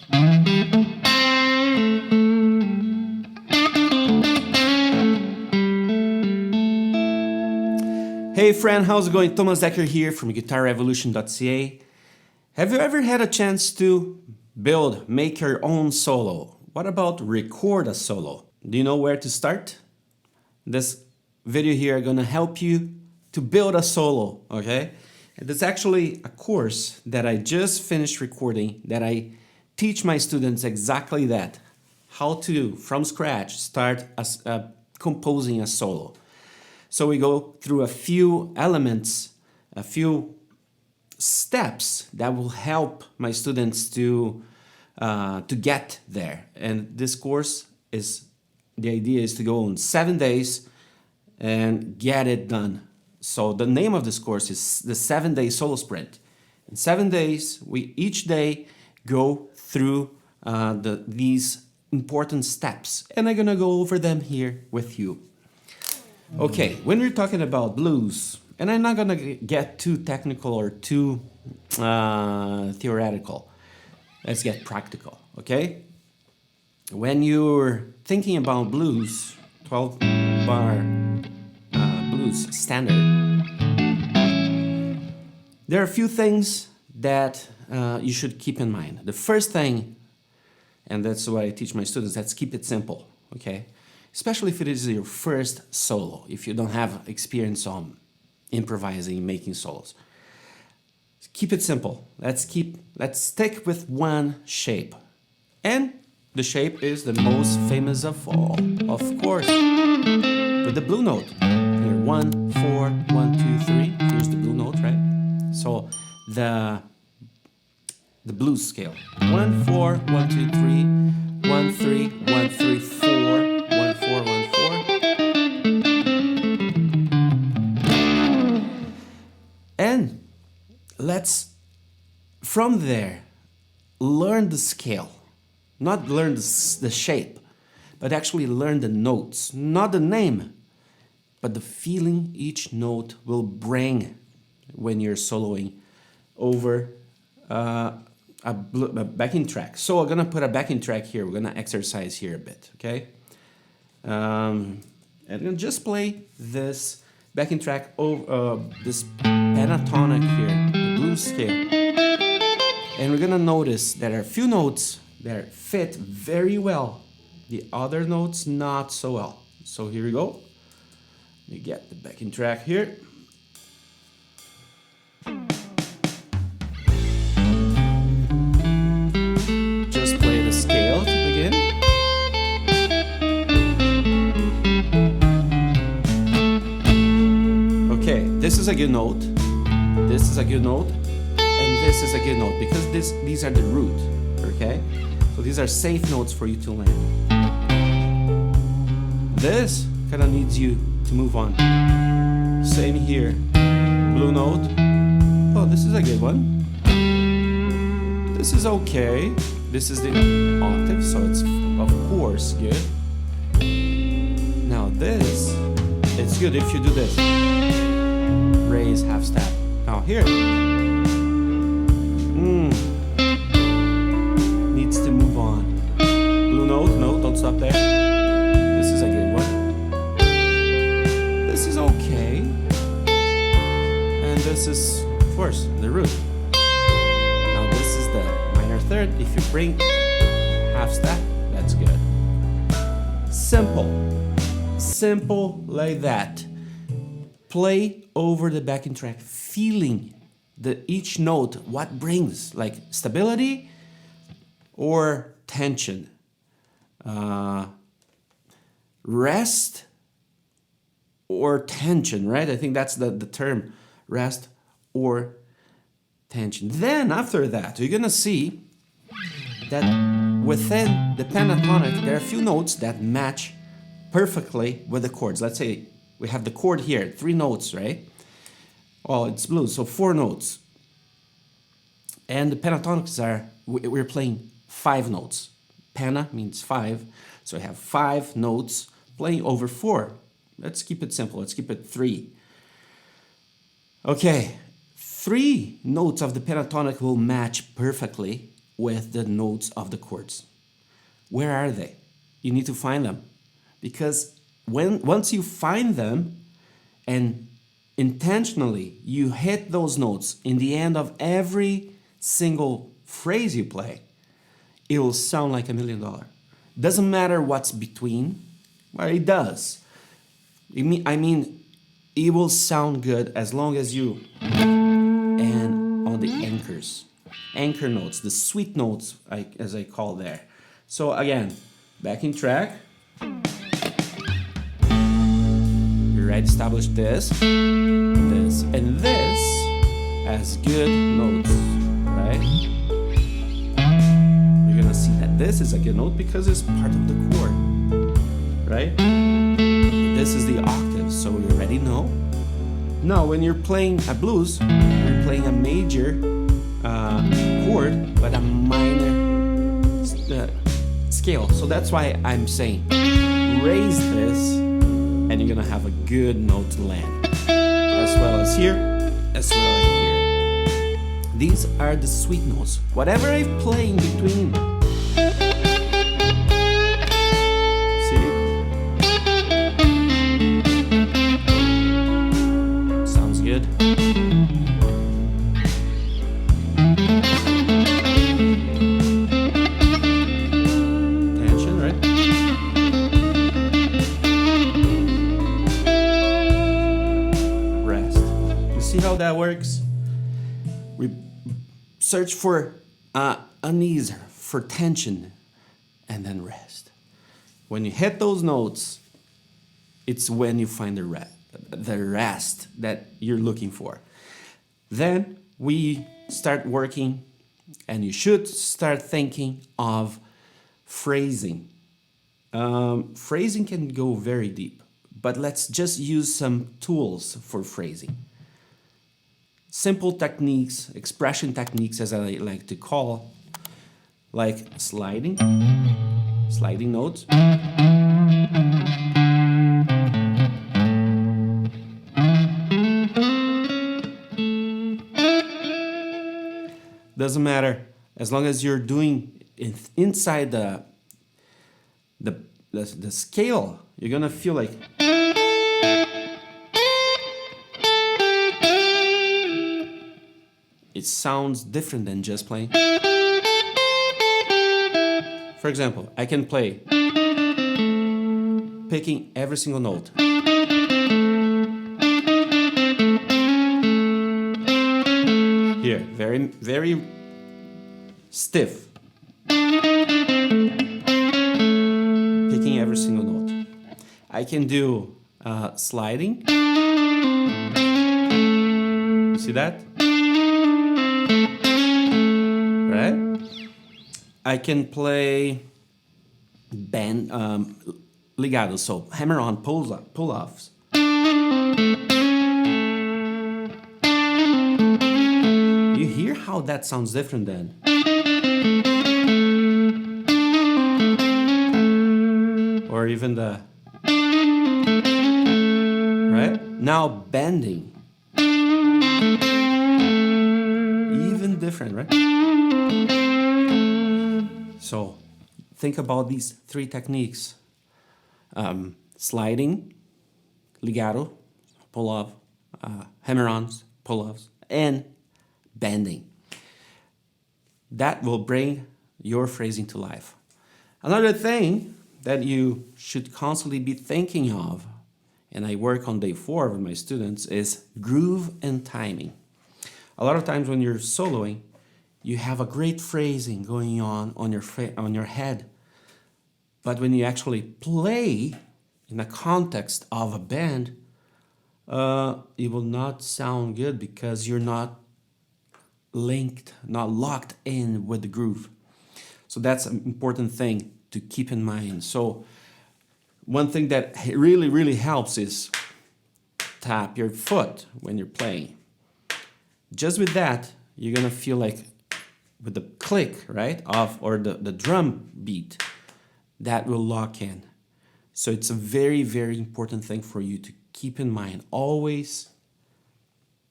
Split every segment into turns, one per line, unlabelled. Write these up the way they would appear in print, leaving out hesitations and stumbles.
Hey friend, how's it going? Thomas Decker here from guitarrevolution.ca. Have you ever had a chance to make your own solo? What about record a solo? Do you know where to start? This video here is gonna help you to build a solo, okay? And it's actually a course that I just finished recording that I teach my students exactly that. How to, from scratch, start composing a solo. So we go through a few elements, a few steps that will help my students to get there. And this course the idea is to go on 7 days and get it done. So the name of this course is the 7-Day Solo Sprint. In 7 days, we each day go through these important steps, and I'm gonna go over them here with you. Okay, when we're talking about blues, and I'm not gonna get too technical or too theoretical, let's get practical, okay? When you're thinking about blues, 12-bar blues standard, there are a few things that you should keep in mind. The first thing, and that's what I teach my students, let's keep it simple, okay? Especially if it is your first solo, if you don't have experience on improvising, making solos. Keep it simple. Let's stick with one shape. And the shape is the most famous of all, of course, with the blue note. Here, 1, 4, 1, 2, 3. Here's the blue note, right? So the blues scale. 1, 4, 1, 2, 3, 1, 3, 1, 3, 4. 1, 4, 1, 4. And let's, from there, learn the scale. Not learn the shape, but actually learn the notes. Not the name, but the feeling each note will bring when you're soloing over a backing track. So I'm gonna put a backing track here. We're gonna exercise here a bit, okay? And I'm gonna just play this backing track over this pentatonic here, the blues scale. And we're gonna notice there are a few notes that fit very well. The other notes not so well. So here we go. You get the backing track here. Just play the scale to begin. Okay, this is a good note, this is a good note, and this is a good note, because these are the root, okay? So these are safe notes for you to learn. This kind of needs you to move on. Same here, blue note. Oh, this is a good one. This is okay. This is the octave, so it's of course good. Now this, it's good if you do this. Raise half step. Now here, needs to move on. Blue note, no, don't stop there. This is a good one. This is okay. And this is, of course, the root. Now this is the minor third. If you bring half step, that's good. Simple like that. Play over the backing track, feeling each note, what brings, like stability or tension, rest or tension, right? I think that's the term, rest or tension. Then after that, you're gonna see that within the pentatonic, there are a few notes that match perfectly with the chords. Let's say we have the chord here, 3 notes, right? Oh, it's blues, so 4 notes. And the pentatonics we're playing 5 notes. Penna means 5, so I have 5 notes playing over 4. Let's keep it simple, let's keep it 3. Okay, 3 notes of the pentatonic will match perfectly with the notes of the chords. Where are they? You need to find them. Because once you find them and intentionally you hit those notes in the end of every single phrase you play, it will sound like $1,000,000. Doesn't matter what's between. Well, it does. I mean, it will sound good as long as you and on the anchor notes, the sweet notes, as I call there. So again, backing track. We already established this, and this as good notes, right? We're gonna see that this is a good note because it's part of the chord, right? This is the octave, so we already know. Now, when you're playing a blues, you're playing a major chord, but a minor scale. So that's why I'm saying raise this, and you're gonna have a good note to land, as well as here, as well as here. These are the sweet notes. Whatever I play in between. Good. Tension, right? Rest. You see how that works? We search for unease, for tension, and then rest. When you hit those notes, it's when you find the rest that you're looking for. Then we start working, and you should start thinking of phrasing. Phrasing can go very deep, but let's just use some tools for phrasing. Simple techniques, expression techniques, as I like to call, like sliding notes. Doesn't matter, as long as you're doing inside the scale, you're gonna feel like it sounds different than just playing. For example, I can play picking every single note. Here, very, very stiff. Picking every single note. I can do sliding. You see that? Right? I can play bend legato, so hammer-on pull-offs. You hear how that sounds different then? Or even the... Right? Now bending. Even different, right? So think about these three techniques. Sliding, legato, pull-off, hammer-ons, pull-offs, and bending. That will bring your phrasing to life. Another thing that you should constantly be thinking of, and I work on day 4 with my students, is groove and timing. A lot of times when you're soloing, you have a great phrasing going on your head, but when you actually play in the context of a band, it will not sound good because you're not linked, not locked in with the groove. So that's an important thing to keep in mind. So one thing that really, really helps is tap your foot when you're playing. Just with that, you're gonna feel like with the click, right, or the drum beat, that will lock in. So it's a very, very important thing for you to keep in mind. Always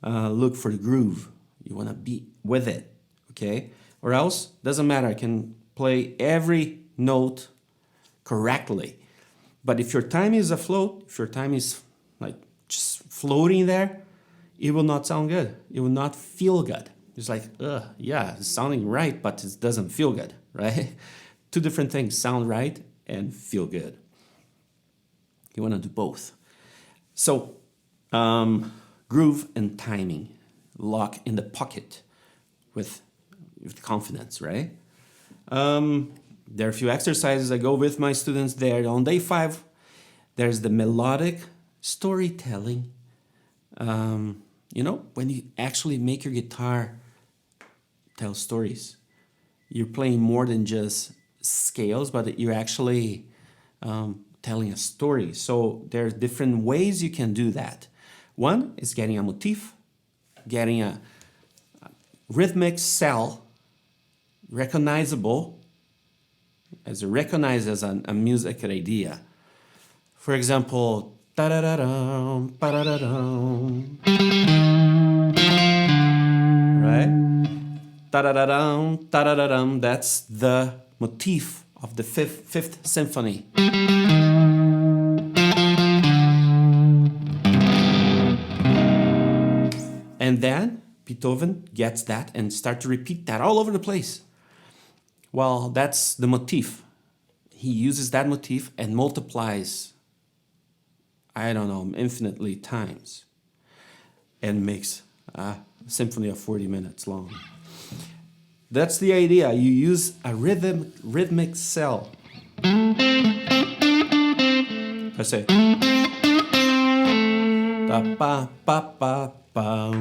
look for the groove. You want to be with it, okay? Or else, doesn't matter, I can play every note correctly. But if your time is afloat, if your time is like just floating there, it will not sound good. It will not feel good. It's like, yeah, it's sounding right, but it doesn't feel good, right? Two different things, sound right and feel good. You want to do both. So, groove and timing, lock in the pocket with confidence, right? There are a few exercises I go with my students there. On day 5, there's the melodic storytelling. When you actually make your guitar tell stories, you're playing more than just scales, but you're actually telling a story. So there's different ways you can do that. One is getting a motif, getting a rhythmic cell, recognizable, recognized as a music idea. For example, ta-da-da-dum, pa-da-da-dum, right? Ta-da-da-dum, ta-da-da-dum, that's the motif of the fifth symphony. And then Beethoven gets that and start to repeat that all over the place. Well, that's the motif. He uses that motif and multiplies, infinitely times, and makes a symphony of 40 minutes long. That's the idea. You use a rhythmic cell. I say, da pa pa pa pa.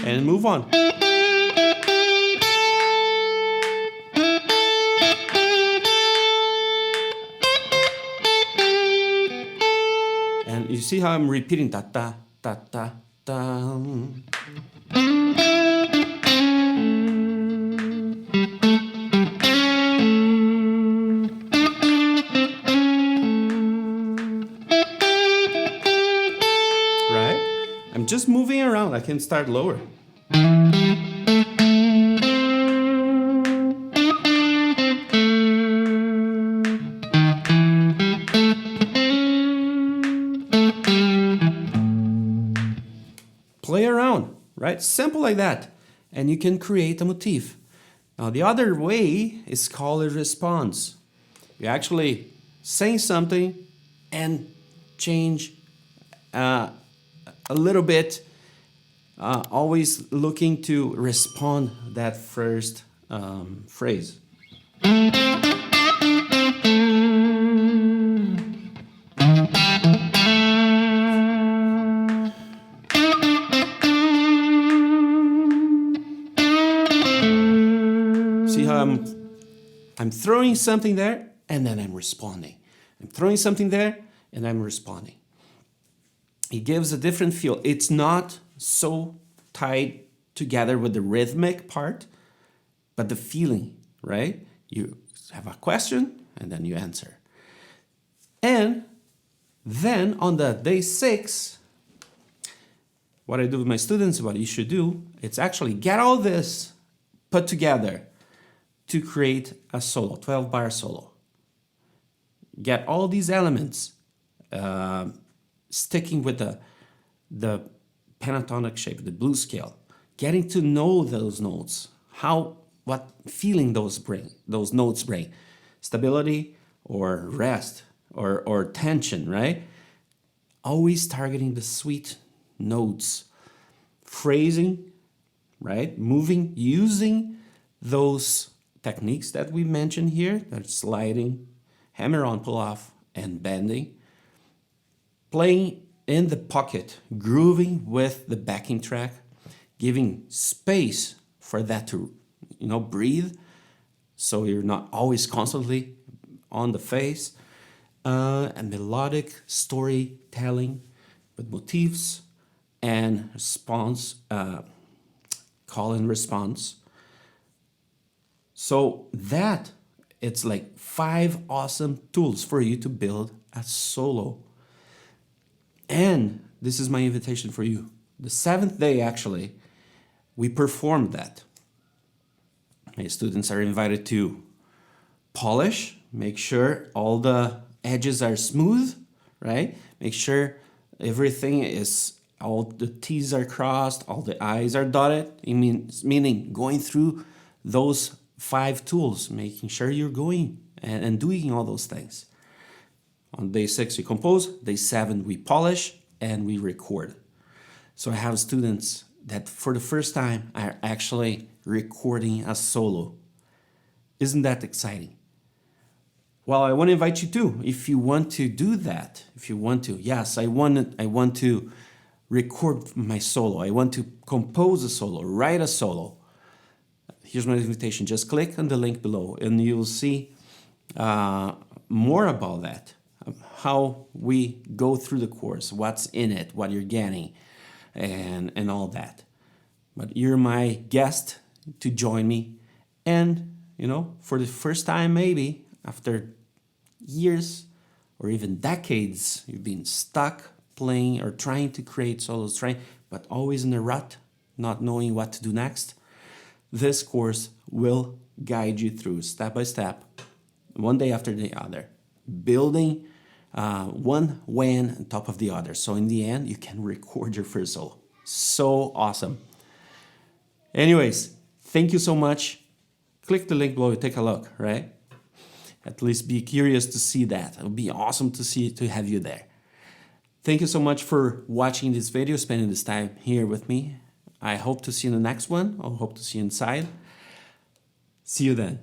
And move on. And you see how I'm repeating ta ta ta ta ta. Right? I'm just moving around. I can start lower. Play around, right? Simple like that. And you can create a motif. Now, the other way is called a response. You actually say something and change a little bit, always looking to respond that first phrase. See how I'm throwing something there and then I'm responding. I'm throwing something there and I'm responding. It gives a different feel. It's not so tied together with the rhythmic part, but the feeling, right? You have a question and then you answer. And then on the day 6, what I do with my students, what you should do, it's actually get all this put together to create a solo, 12-bar solo. Get all these elements sticking with the pentatonic shape, the blues scale, getting to know those notes, what feeling those notes bring, stability or rest or tension, right? Always targeting the sweet notes, phrasing, right? Moving, using those techniques that we mentioned here, that's sliding, hammer on, pull off, and bending. Playing in the pocket, grooving with the backing track, giving space for that to, breathe, so you're not always constantly on the face. And melodic storytelling with motifs and response, call and response. So that, it's like 5 awesome tools for you to build a solo. And this is my invitation for you. The 7th day, actually, we performed that. My students are invited to polish, make sure all the edges are smooth, right? Make sure everything is, all the T's are crossed, all the I's are dotted. Meaning going through those 5 tools, making sure you're going and doing all those things. On day 6, we compose. Day 7, we polish and we record. So I have students that for the first time are actually recording a solo. Isn't that exciting? Well, I want to invite you too. If you want to do that, if you want to, yes, I want to record my solo. I want to compose a solo, write a solo. Here's my invitation. Just click on the link below and you'll see more about that, how we go through the course, what's in it, what you're getting, and all that. But you're my guest to join me. And, for the first time, maybe after years or even decades, you've been stuck playing or trying to create solos, but always in a rut, not knowing what to do next. This course will guide you through step by step, one day after the other, building one win on top of the other. So in the end, you can record your first solo. So awesome. Anyways, thank you so much. Click the link below, take a look, right? At least be curious to see that. It would be awesome to have you there. Thank you so much for watching this video, spending this time here with me. I hope to see you in the next one. I hope to see you inside. See you then.